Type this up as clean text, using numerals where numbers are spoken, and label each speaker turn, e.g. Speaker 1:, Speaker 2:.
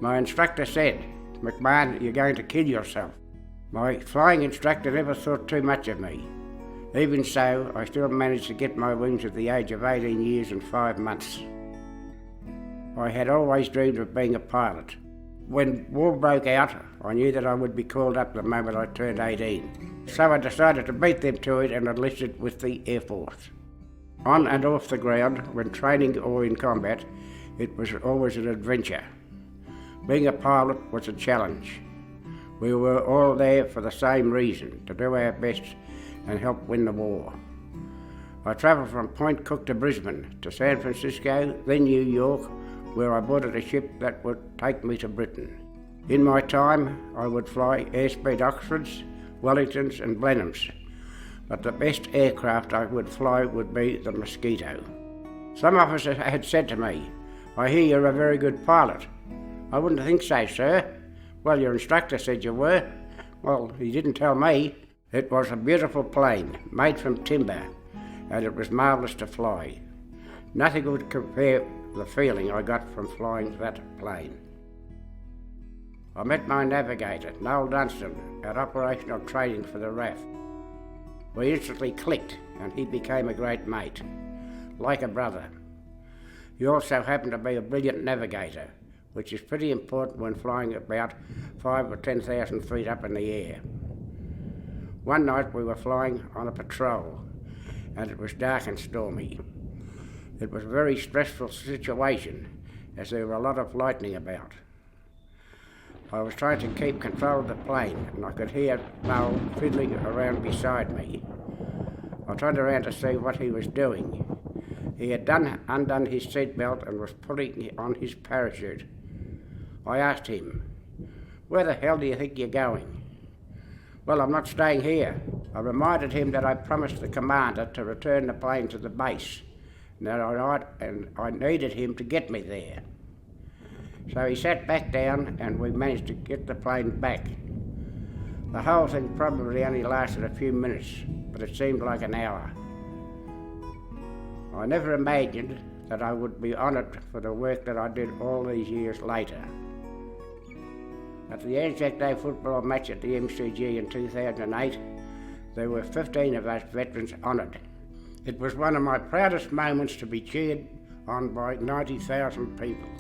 Speaker 1: My instructor said, "McMahon, you're going to kill yourself." My flying instructor never thought too much of me. Even so, I still managed to get my wings at the age of 18 years and 5 months. I had always dreamed of being a pilot. When war broke out, I knew that I would be called up the moment I turned 18. So I decided to beat them to it and enlisted with the Air Force. On and off the ground, when training or in combat, it was always an adventure. Being a pilot was a challenge. We were all there for the same reason, to do our best and help win the war. I travelled from Point Cook to Brisbane, to San Francisco, then New York, where I boarded a ship that would take me to Britain. In my time, I would fly airspeed Oxfords, Wellingtons and Blenheims, but the best aircraft I would fly would be the Mosquito. Some officers had said to me, "I hear you're a very good pilot." "I wouldn't think so, sir." "Well, your instructor said you were." "Well, he didn't tell me." It was a beautiful plane, made from timber, and it was marvellous to fly. Nothing would compare the feeling I got from flying that plane. I met my navigator, Noel Dunstan, at operational training for the RAF. We instantly clicked, and he became a great mate, like a brother. He also happened to be a brilliant navigator, which is pretty important when flying about 5,000 or 10,000 feet up in the air. One night we were flying on a patrol, and it was dark and stormy. It was a very stressful situation, as there were a lot of lightning about. I was trying to keep control of the plane, and I could hear Noel fiddling around beside me. I turned around to see what he was doing. He had undone his seatbelt and was putting on his parachute. I asked him, "Where the hell do you think you're going?" "Well, I'm not staying here." I reminded him that I promised the commander to return the plane to the base, and I needed him to get me there. So he sat back down and we managed to get the plane back. The whole thing probably only lasted a few minutes, but it seemed like an hour. I never imagined that I would be honoured for the work that I did all these years later. At the Anzac Day football match at the MCG in 2008, there were 15 of us veterans honoured. It was one of my proudest moments to be cheered on by 90,000 people.